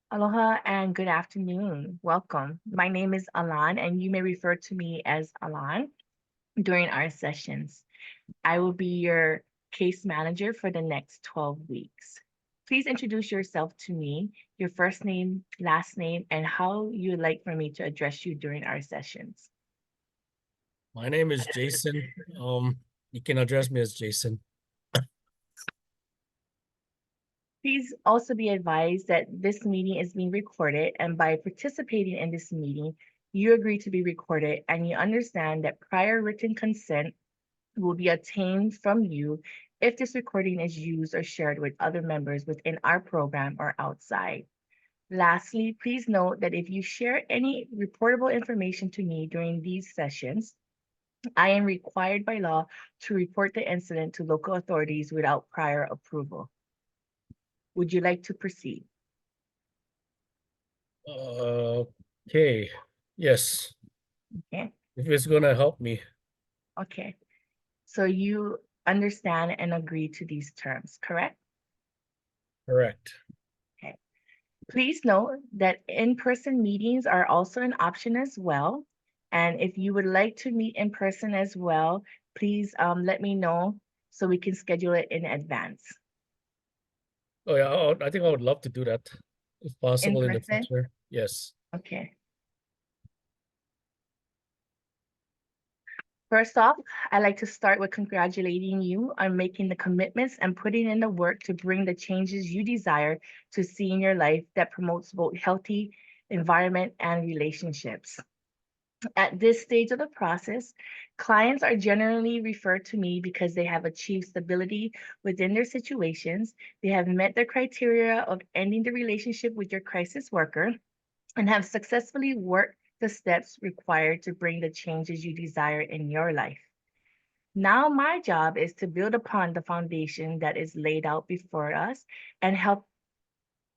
Aloha and good afternoon. Welcome. My name is Alan, and you may refer to me as Alan during our sessions. I will be your case manager for the next 12 weeks. Please introduce yourself to me, your first name, last name, and how you would like for me to address you during our sessions. My name is Jason. You can address me as Jason. Please also be advised that this meeting is being recorded, and by participating in this meeting, you agree to be recorded and you understand that prior written consent will be obtained from you if this recording is used or shared with other members within our program or outside. Lastly, please note that if you share any reportable information to me during these sessions, I am required by law to report the incident to local authorities without prior approval. Would you like to proceed? Okay. Yes. Okay. If it's gonna help me. Okay. So you understand and agree to these terms, correct? Correct. Okay. Please note that in-person meetings are also an option as well. And if you would like to meet in person as well, please let me know so we can schedule it in advance. Oh yeah, I think I would love to do that if In possible in the person? future. Yes. Okay. First off, I'd like to start with congratulating you on making the commitments and putting in the work to bring the changes you desire to see in your life that promotes both healthy environment and relationships. At this stage of the process, clients are generally referred to me because they have achieved stability within their situations, they have met the criteria of ending the relationship with your crisis worker, and have successfully worked the steps required to bring the changes you desire in your life. Now, my job is to build upon the foundation that is laid out before us and help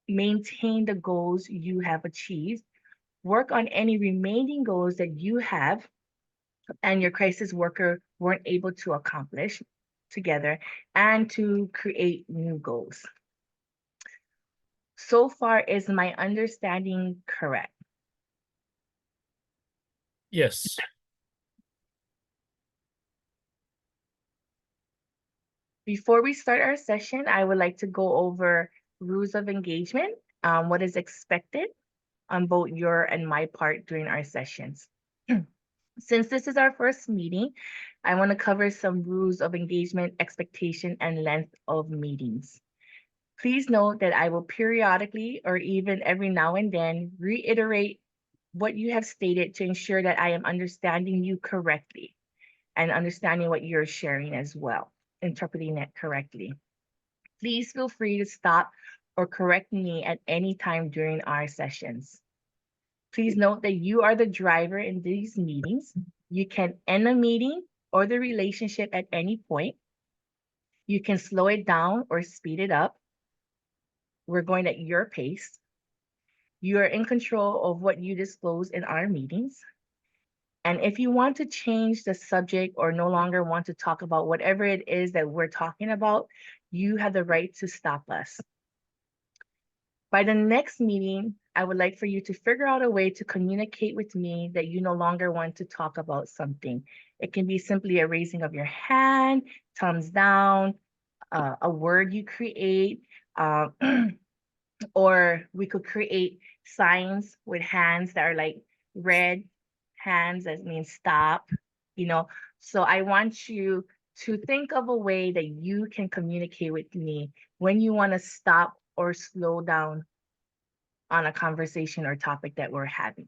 maintain the goals you have achieved, work on any remaining goals that you have and your crisis worker weren't able to accomplish together, and to create new goals. So far, is my understanding correct? Yes. Before we start our session, I would like to go over rules of engagement, what is expected on both your and my part during our sessions. Since this is our first meeting, I want to cover some rules of engagement, expectation, and length of meetings. Please note that I will periodically or even every now and then reiterate what you have stated to ensure that I am understanding you correctly and understanding what you're sharing as well, interpreting it correctly. Please feel free to stop or correct me at any time during our sessions. Please note that you are the driver in these meetings. You can end a meeting or the relationship at any point. You can slow it down or speed it up. We're going at your pace. You are in control of what you disclose in our meetings. And if you want to change the subject or no longer want to talk about whatever it is that we're talking about, you have the right to stop us. By the next meeting, I would like for you to figure out a way to communicate with me that you no longer want to talk about something. It can be simply a raising of your hand, thumbs down, a word you create, uh, or we could create signs with hands that are like red hands, that means stop, you know. So I want you to think of a way that you can communicate with me when you want to stop or slow down on a conversation or topic that we're having.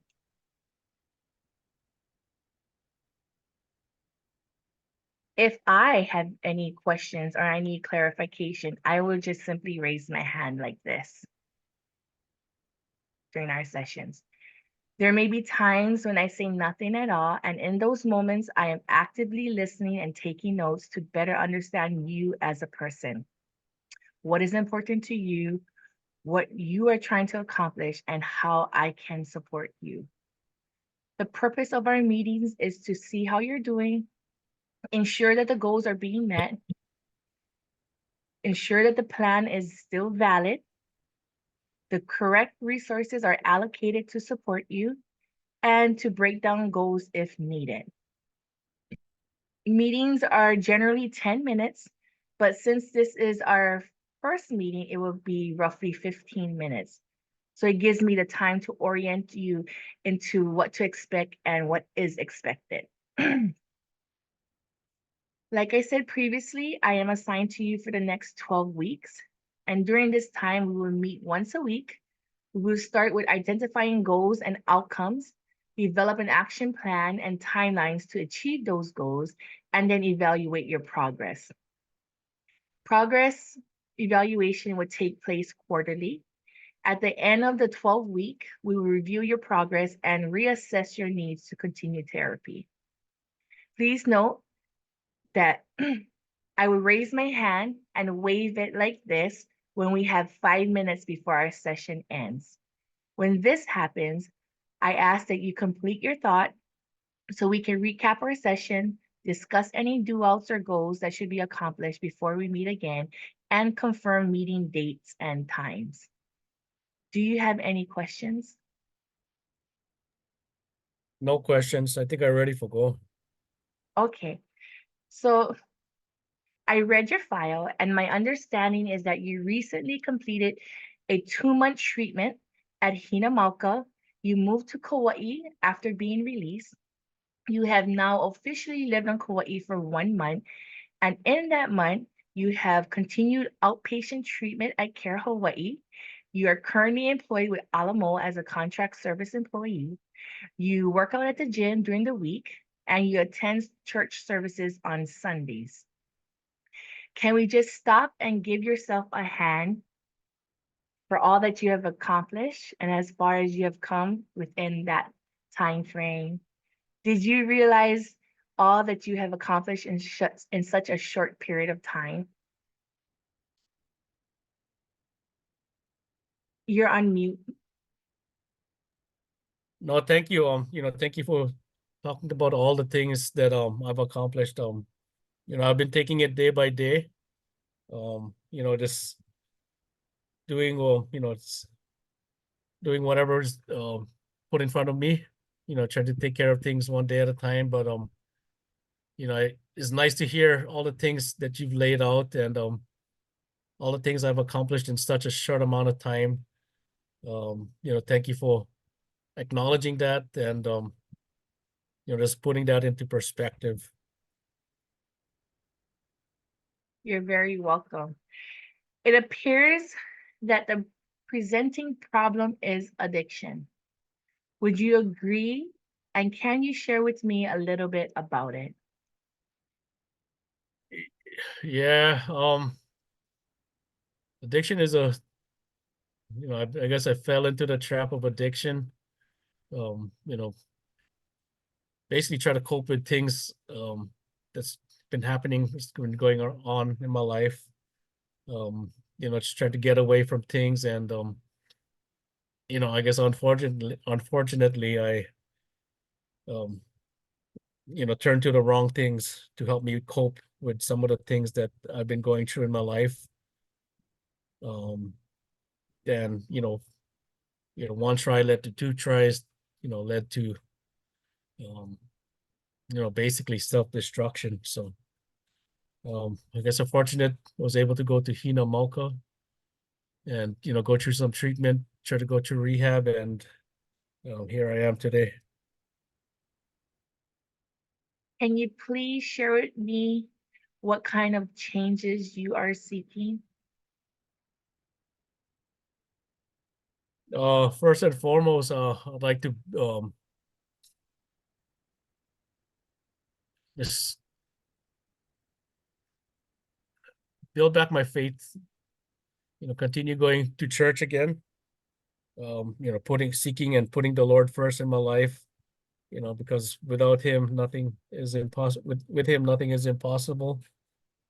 If I have any questions or I need clarification, I will just simply raise my hand like this during our sessions. There may be times when I say nothing at all, and in those moments, I am actively listening and taking notes to better understand you as a person. What is important to you, what you are trying to accomplish, and how I can support you. The purpose of our meetings is to see how you're doing, ensure that the goals are being met, ensure that the plan is still valid, The correct resources are allocated to support you and to break down goals if needed. Meetings are generally 10 minutes, but since this is our first meeting, it will be roughly 15 minutes. So it gives me the time to orient you into what to expect and what is expected. Like I said previously, I am assigned to you for the next 12 weeks. And during this time, we will meet once a week. We will start with identifying goals and outcomes, develop an action plan and timelines to achieve those goals, and then evaluate your progress. Progress evaluation would take place quarterly. At the end of the 12 week, we will review your progress and reassess your needs to continue therapy. Please note that I will raise my hand and wave it like this when we have 5 minutes before our session ends. When this happens, I ask that you complete your thought so we can recap our session, discuss any do-outs or goals that should be accomplished before we meet again, and confirm meeting dates and times. Do you have any questions? No questions. I think I'm ready for go. Okay, so I read your file, and my understanding is that you recently completed a 2-month treatment at Hinamalka. You moved to Kauai after being released. You have now officially lived on Kauai for 1 month, and in that month, you have continued outpatient treatment at Care Hawaii. You are currently employed with Alamo as a contract service employee. You work out at the gym during the week, and you attend church services on Sundays. Can we just stop and give yourself a hand for all that you have accomplished and as far as you have come within that time frame? Did you realize all that you have accomplished in such a short period of time? You're on mute. No, thank you. Thank you for talking about all the things that I've accomplished. I've been taking it day by day. Just doing it's doing whatever's put in front of me. Trying to take care of things one day at a time. But it's nice to hear all the things that you've laid out and all the things I've accomplished in such a short amount of time. Thank you for acknowledging that and just putting that into perspective. You're very welcome. It appears that the presenting problem is addiction. Would you agree? And can you share with me a little bit about it? Yeah, addiction is I guess I fell into the trap of addiction. Um, you know, Basically try to cope with things that's been happening, that's been going on in my life. Just trying to get away from things and I guess unfortunately I um turned to the wrong things to help me cope with some of the things that I've been going through in my life. Um and one try led to two tries, led to um basically self-destruction. So I guess I'm fortunate was able to go to Hina Malka and go through some treatment, try to go through rehab, and here I am today. Can you please share with me what kind of changes you are seeking? First and foremost, I'd like to just build back my faith, continue going to church again, seeking and putting the Lord first in my life, because without him, nothing is impossible. With him, nothing is impossible.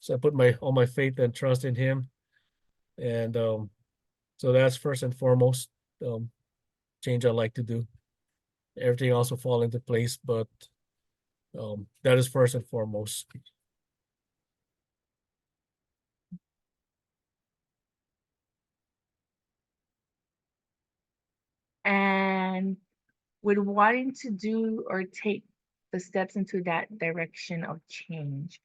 So I put all my faith and trust in him. And so that's first and foremost um, change I like to do. Everything else will fall into place, but that is first and foremost. with wanting to do or take the steps into that direction of change.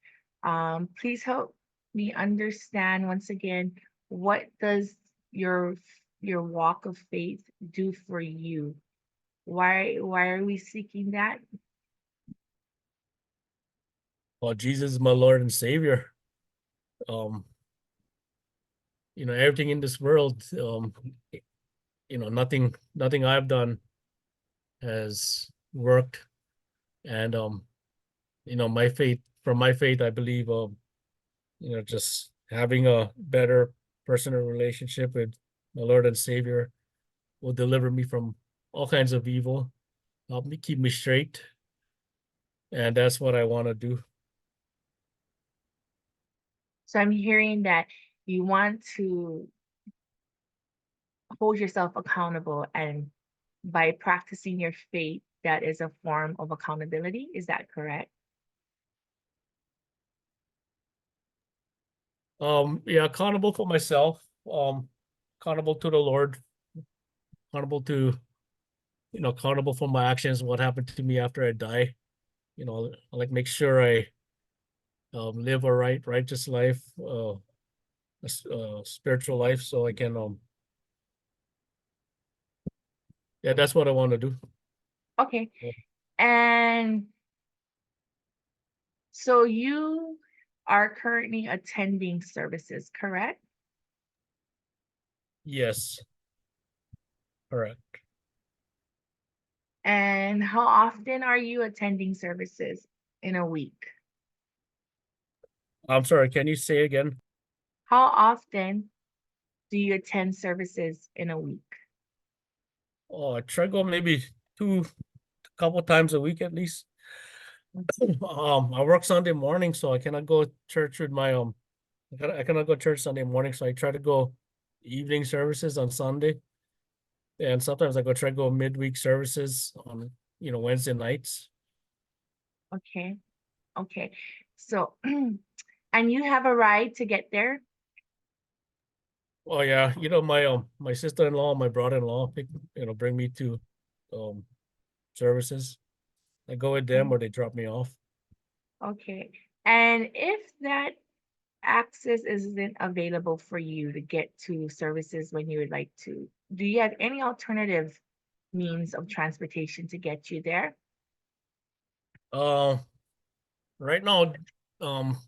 Please help me understand once again, what does your your walk of faith do for you? Why are we seeking that? Well, Jesus is my Lord and Savior. Um, everything in this world, nothing I've done has worked. And my faith, from my faith, I believe, just having a better personal relationship with my Lord and Savior will deliver me from all kinds of evil, help me keep me straight, and that's what I want to do. So I'm hearing that you want to hold yourself accountable, and by practicing your faith, that is a form of accountability. Is that correct? Yeah, accountable for myself, accountable to the Lord, accountable to, accountable for my actions, what happened to me after I die. I like make sure I live a righteous life, spiritual life, so I can yeah, that's what I want to do. Okay. And so you are currently attending services, correct? Yes, correct. And how often are you attending services in a week? I'm sorry, can you say again? How often do you attend services in a week? Oh, I try go maybe two couple times a week at least. I work Sunday morning, so I cannot go to church with my I cannot go to church Sunday morning, so I try to go evening services on Sunday, and sometimes I go try to go midweek services on Wednesday nights. Okay. Okay. So, and you have a ride to get there? Oh yeah, my sister-in-law, my brother-in-law bring me to um services. I go with them Okay. or they drop me off. Okay. And if that access isn't available for you to get to services when you would like to, do you have any alternative means of transportation to get you there? Uh, right now, um,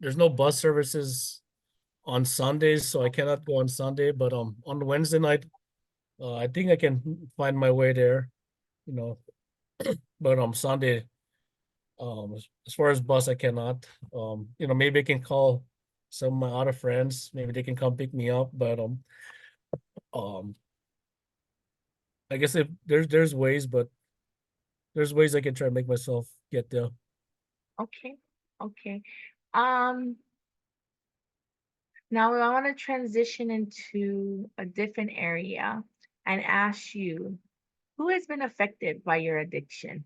there's no bus services on Sundays, so I cannot go on Sunday. But on Wednesday night, I think I can find my way there. You know, but Sunday, as far as bus, I cannot. Maybe I can call some of my other friends. Maybe they can come pick me up. But um, I guess if there's ways, but there's ways I can try to make myself get there. Okay. Okay. Um, Now I want to transition into a different area and ask you, who has been affected by your addiction?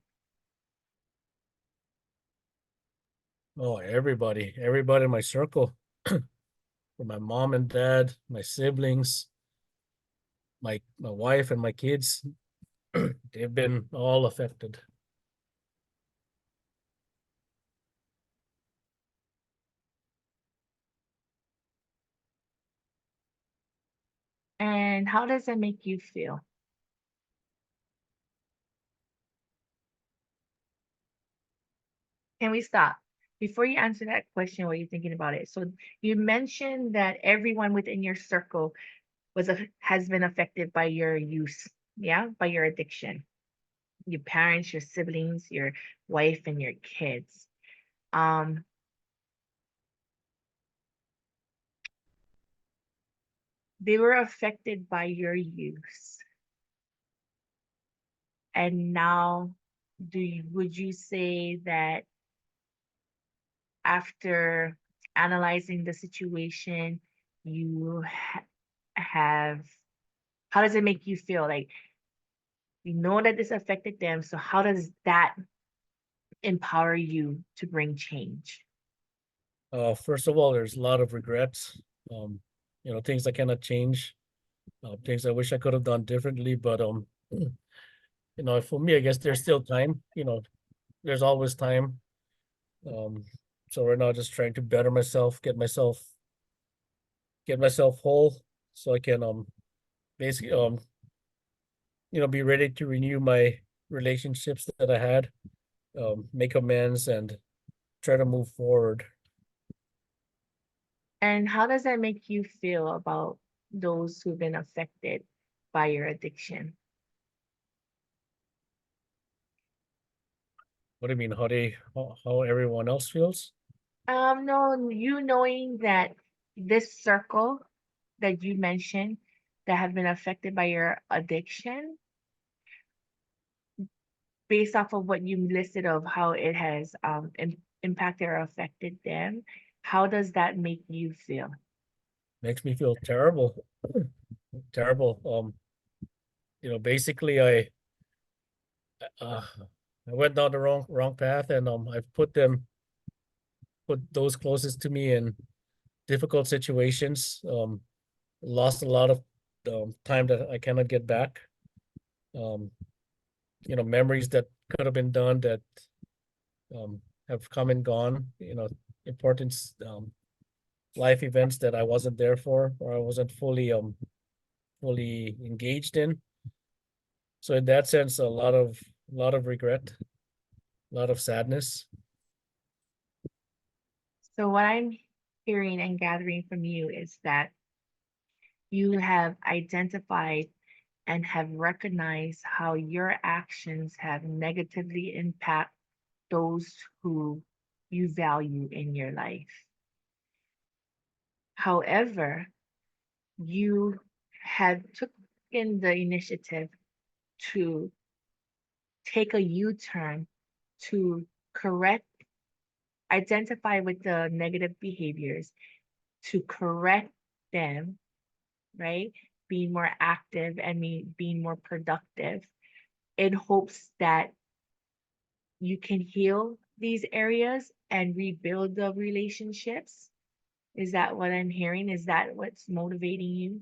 Oh, everybody in my circle, from my mom and dad, my siblings, my wife and my kids, they've been all affected. And how does it make you feel? Can we stop? Before you answer that question, what are you thinking about it? So you mentioned that everyone within your circle has been affected by your use, yeah, by your addiction. Your parents, your siblings, your wife, and your kids. Um, they were affected by your use. And now, would you say that after analyzing the situation, you have, how does it make you feel? Like, you know that this affected them, so how does that empower you to bring change? First of all, there's a lot of regrets. Um, things I cannot change, things I wish I could have done differently. But For me, I guess there's still time, there's always time. Um, so right now just trying to better myself, get myself whole so I can basically be ready to renew my relationships that I had, make amends and try to move forward. And how does that make you feel about those who've been affected by your addiction? What do you mean? How everyone else feels? No, you knowing that this circle that you mentioned that have been affected by your addiction, based off of what you listed of how it has impacted or affected them, how does that make you feel? Makes me feel terrible, terrible. Basically uh, I went down the wrong path, and I've put those closest to me in difficult situations. Lost a lot of time that I cannot get back. Um, Memories that could have been done that um have come and gone. Important life events that I wasn't there for, or I wasn't fully engaged in. So in that sense, a lot of regret, a lot of sadness. So, what I'm hearing and gathering from you is that you have identified and have recognized how your actions have negatively impact those who you value in your life. However, you have taken the initiative to take a U-turn to correct, identify with the negative behaviors, to correct them, right? Being more active and being more productive in hopes that you can heal these areas and rebuild the relationships. Is that what I'm hearing? Is that what's motivating you?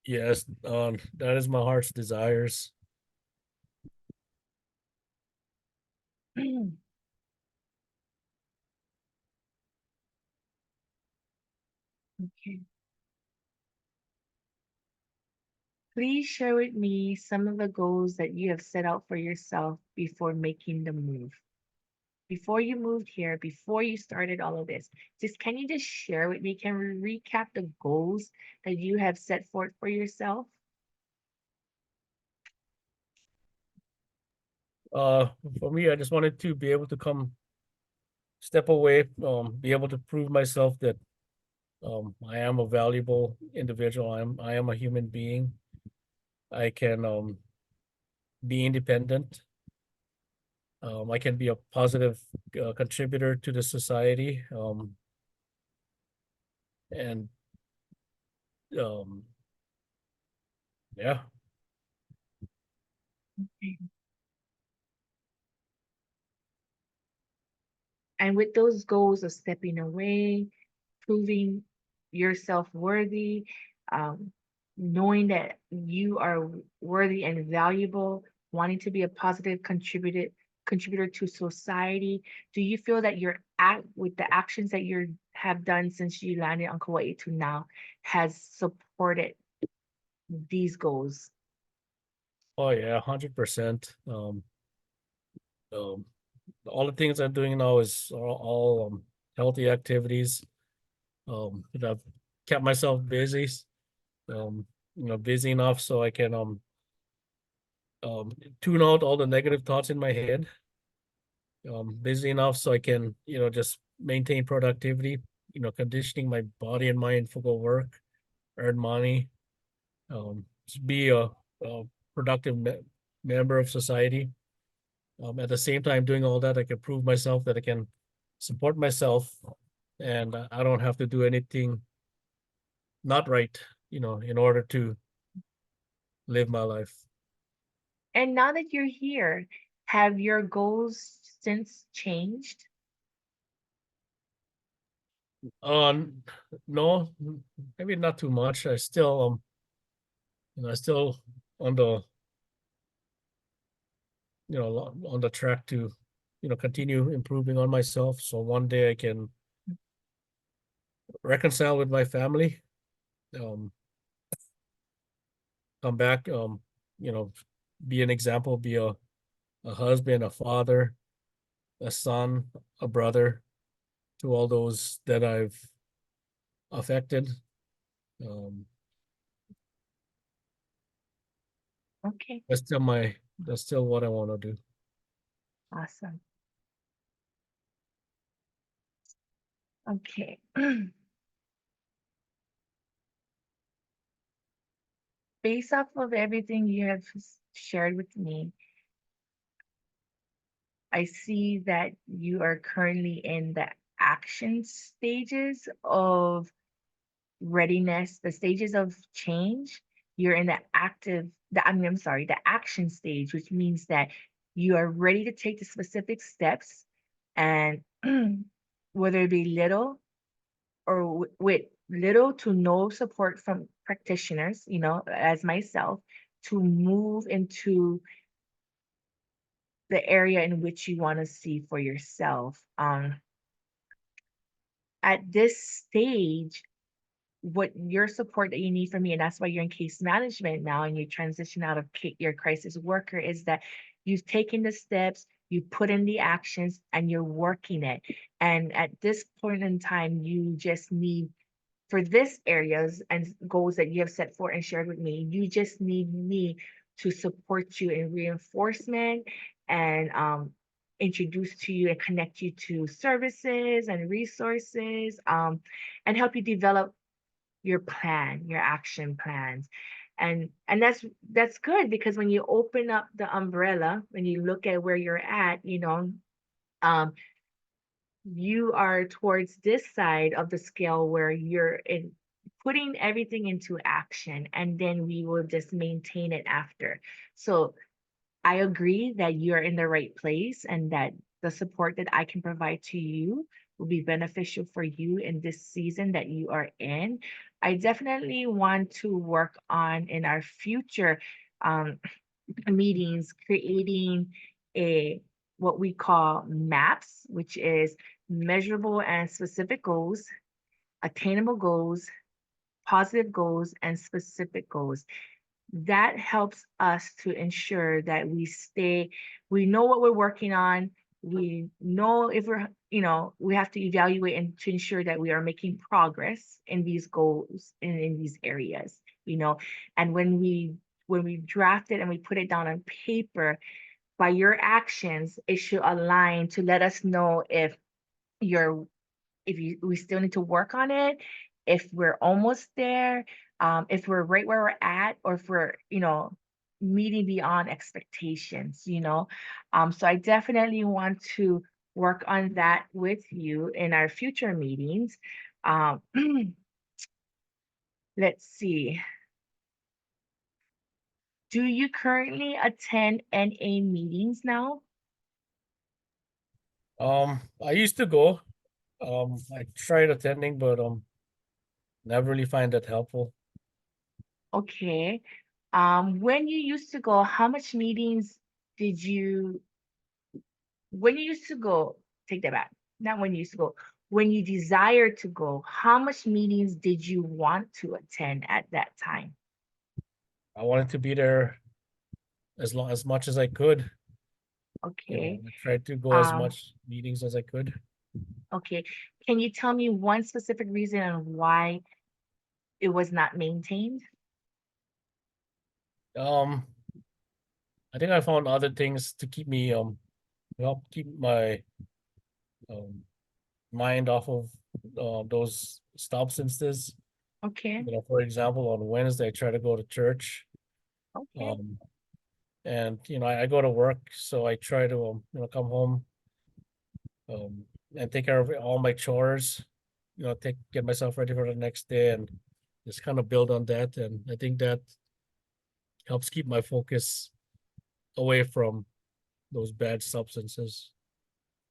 Yes, that is my heart's desires. Okay. Please share with me some of the goals that you have set out for yourself before making the move. Before you moved here, before you started all of this, can you just share with me? Can we recap the goals that you have set forth for yourself? Uh, for me, I just wanted to be able to come step away, be able to prove myself that I am a valuable individual. I am a human being. I can be independent. I can be a positive contributor to the society. And um, yeah, And with those goals of stepping away, proving yourself worthy, um, knowing that you are worthy and valuable, wanting to be a positive contributor to society. Do you feel that your act with the actions that you have done since you landed on Kauai to now has supported these goals? oh yeah, 100%. Um, all the things I'm doing now is all healthy activities. That I've kept myself busy. Um, busy enough so I can um tune out all the negative thoughts in my head. Busy enough so I can just maintain productivity. Conditioning my body and mind for go work, earn money, to be a productive member of society. At the same time, doing all that, I can prove myself that I can support myself, and I don't have to do anything not right, in order to live my life. And now that you're here, have your goals since changed? Um, no, maybe not too much. I still on the on the track to, continue improving on myself. So one day I can reconcile with my family, um, come back, you know, be an example, be a husband, a father, a son, a brother to all those that I've affected. Um, Okay, that's still what I want to do. awesome. Okay. Based off of everything you have shared with me, I see that you are currently in the action stages of readiness, the stages of change. You're in I'm sorry, the action stage, which means that you are ready to take the specific steps, and whether it be little or with little to no support from practitioners, as myself, to move into the area in which you want to see for yourself. At this stage, what your support that you need from me, and that's why you're in case management now and you transition out of your crisis worker, is that you've taken the steps, you put in the actions, and you're working it. And at this point in time, you just need, for this areas and goals that you have set forth and shared with me, you just need me to support you in reinforcement and introduce to you and connect you to services and resources, and help you develop your plan, your action plans. And that's good, because when you open up the umbrella, when you look at where you're at, um, you are towards this side of the scale where you're in putting everything into action, and then we will just maintain it after. So I agree that you're in the right place, and that the support that I can provide to you will be beneficial for you in this season that you are in. I definitely want to work on, in our future um, meetings, creating a what we call MAPS, which is measurable and specific goals, attainable goals, positive goals, and specific goals. That helps us to ensure that we know what we're working on. We know if we have to evaluate and to ensure that we are making progress in these goals and in these areas, and when we draft it and we put it down on paper, by your actions, it should align to let us know you're we still need to work on it, if we're almost there, if we're right where we're at, or if we're, meeting beyond expectations, So I definitely want to work on that with you in our future meetings. Um, let's see. Do you currently attend NA meetings now? I used to go. I tried attending, but never really find that helpful. Okay. When you used to go, how much meetings did you when you used to go, take that back, not when you used to go, when you desired to go, how much meetings did you want to attend at that time? I wanted to be there as much as I could. Okay. I tried to go as Um, much meetings as I could. okay. Can you tell me one specific reason on why it was not maintained? Um, I think I found other things to keep me help keep my um mind off of those substances. Okay. For example, on Wednesday I try to go to church. Okay. Um, and I go to work, so I try to come home um and take care of all my chores. Take get myself ready for the next day and just kind of build on that. And I think that helps keep my focus away from those bad substances.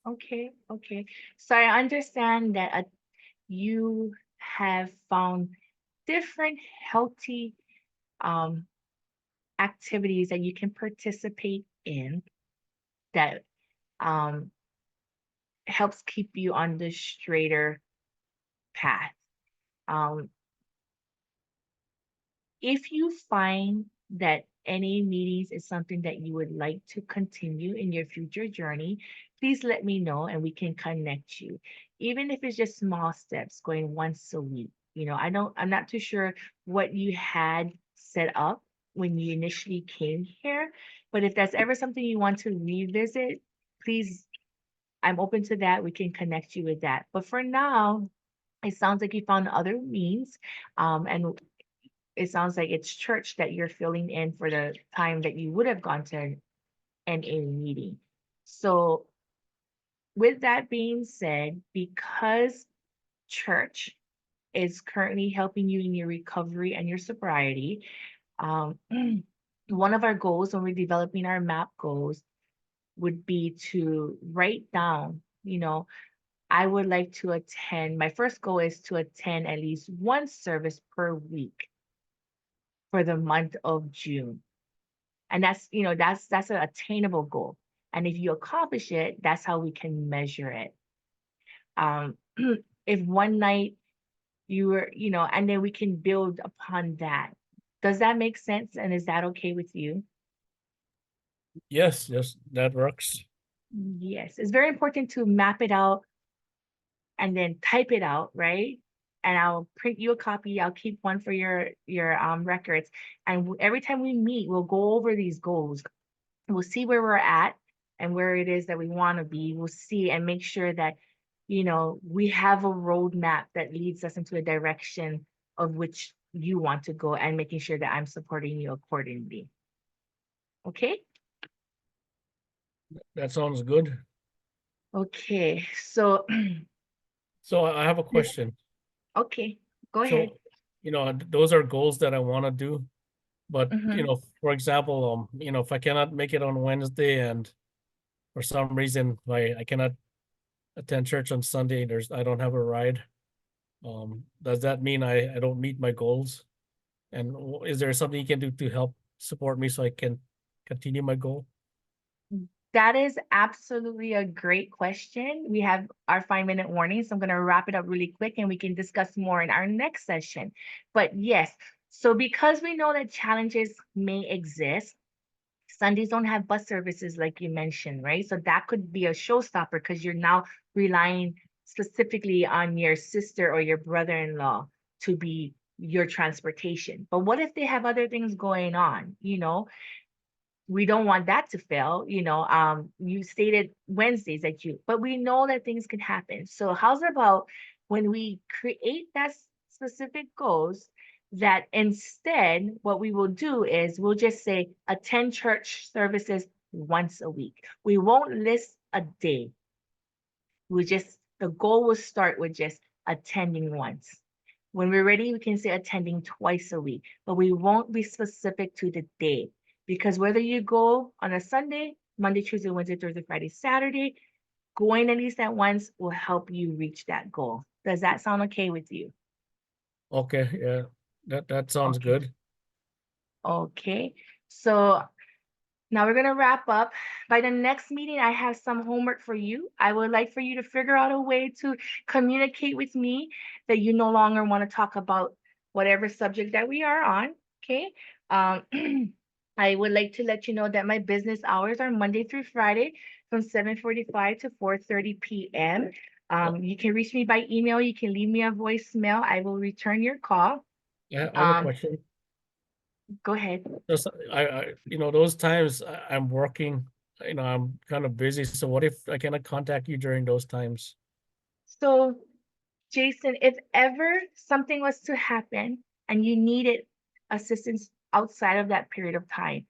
Okay. Okay. So I understand that you have found different healthy um activities that you can participate in. that um, helps keep you on the straighter path. Um, if you find that any meetings is something that you would like to continue in your future journey, please let me know and we can connect you. Even if it's just small steps, going once a week. I'm not too sure what you had set up when you initially came here, but if that's ever something you want to revisit, please, I'm open to that. We can connect you with that. But for now, it sounds like you found other means, and it sounds like it's church that you're filling in for the time that you would have gone to an AA meeting. So, with that being said, because church is currently helping you in your recovery and your sobriety, um, one of our goals when we're developing our MAP goals would be to write down, I would like to attend. My first goal is to attend at least one service per week for the month of June. And that's an attainable goal. And if you accomplish it, that's how we can measure it. Um, if one night you were, and then we can build upon that. Does that make sense? And is that okay with you? Yes, yes, that works. Yes, it's very important to map it out and then type it out, right? And I'll print you a copy. I'll keep one for your records. And every time we meet, we'll go over these goals. We'll see where we're at and where it is that we want to be. We'll see and make sure that, we have a roadmap that leads us into a direction of which you want to go and making sure that I'm supporting you accordingly. Okay? That sounds good. Okay. So, So I have a question. okay, go ahead. So, those are goals that I want to do, but Hmm. for example, if I cannot make it on Wednesday and for some reason I cannot attend church on Sunday, I don't have a ride. Does that mean I don't meet my goals? And is there something you can do to help support me so I can continue my goal? That is absolutely a great question. We have our 5-minute warning, so I'm going to wrap it up really quick and we can discuss more in our next session. But yes, so because we know that challenges may exist, Sundays don't have bus services like you mentioned, right? So that could be a showstopper because you're now relying specifically on your sister or your brother-in-law to be your transportation. But what if they have other things going on? We don't want that to fail. You stated Wednesdays that but we know that things can happen. So how's about when we create that specific goals, that instead what we will do is we'll just say attend church services once a week. We won't list a day. The goal will start with just attending once. When we're ready, we can say attending twice a week, but we won't be specific to the day because whether you go on a Sunday, Monday, Tuesday, Wednesday, Thursday, Friday, Saturday, going at least at once will help you reach that goal. Does that sound okay with you? Okay, yeah, that sounds Okay. good. Okay. So now we're going to wrap up. By the next meeting, I have some homework for you. I would like for you to figure out a way to communicate with me that you no longer want to talk about whatever subject that we are on. Okay. Um, I would like to let you know that my business hours are Monday through Friday from 7:45 to 4:30 p.m. Uh, You can reach me by email. You can leave me a voicemail. I will return your call. I have a Um, question. Go ahead. Just those times I'm working, I'm kind of busy. So what if I cannot contact you during those times? So Jason, if ever something was to happen and you needed assistance outside of that period of time,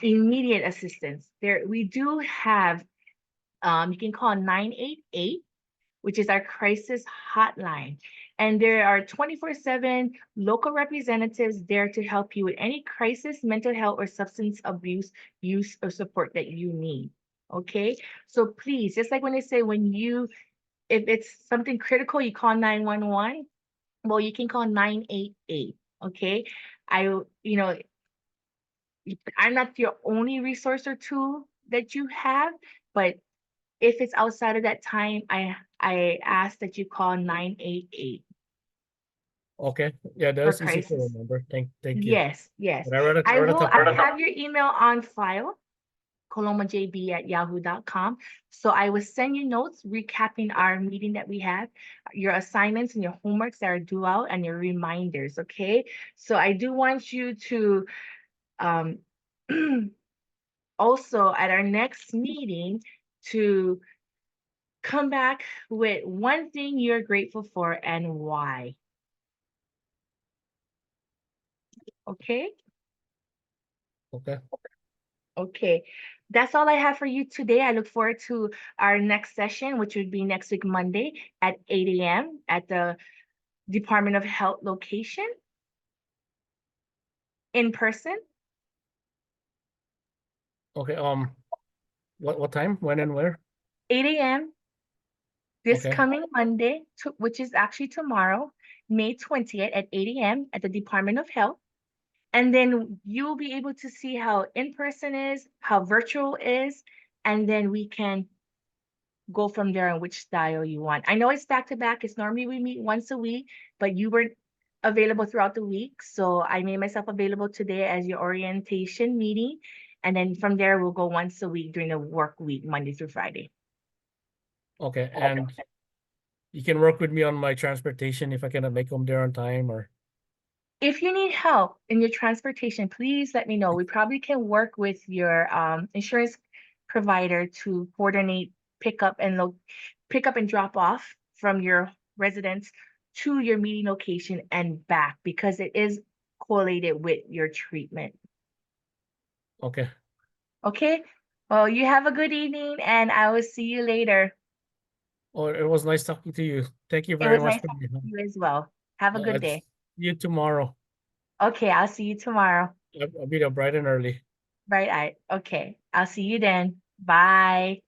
immediate assistance, there we do have, you can call 988, which is our crisis hotline. And there are 24/7 local representatives there to help you with any crisis, mental health, or substance abuse use or support that you need. Okay. So please, just like when they say, if it's something critical, you call 911. Well, you can call 988. Okay. I, you know, I'm not your only resource or tool that you have, but if it's outside of that time, I ask that you call 988 Okay, yeah, for that's easy to crisis. remember. Thank you. Yes, yes. But I I read a will, couple I of them. have your email on file, colomajb@yahoo.com. So I will send you notes recapping our meeting that we had, your assignments and your homeworks that are due out, and your reminders, okay? So I do want you to um, also at our next meeting to come back with one thing you're grateful for and why, okay? Okay, Okay, that's all I have for you today. I look forward to our next session, which would be next week, Monday at 8 a.m. at the Department of Health location in person, okay. What time? When and where? 8 a.m. this Okay, coming Monday, which is actually tomorrow, May 20th at 8 a.m. at the Department of Health. And then you'll be able to see how in person is, how virtual is, and then we can go from there on which style you want. I know it's back to back. It's normally we meet once a week, but you were available throughout the week. So I made myself available today as your orientation meeting. And then from there, we'll go once a week during the work week, Monday through Friday. okay. And you can work with me on my transportation if I cannot make them there on time or. If you need help in your transportation, please let me know. We probably can work with your insurance provider to coordinate pickup and pickup and drop off from your residence to your meeting location and back because it is correlated with your treatment. Okay. Okay. Well, you have a good evening and I will see you later. Oh, it was nice talking to you. Thank you It very was much nice for talking your help. to you as well. Have a good I'll day. see you tomorrow. Okay, I'll see you tomorrow. I'll be there bright and early. Bright eye. Okay, I'll see you then. Bye.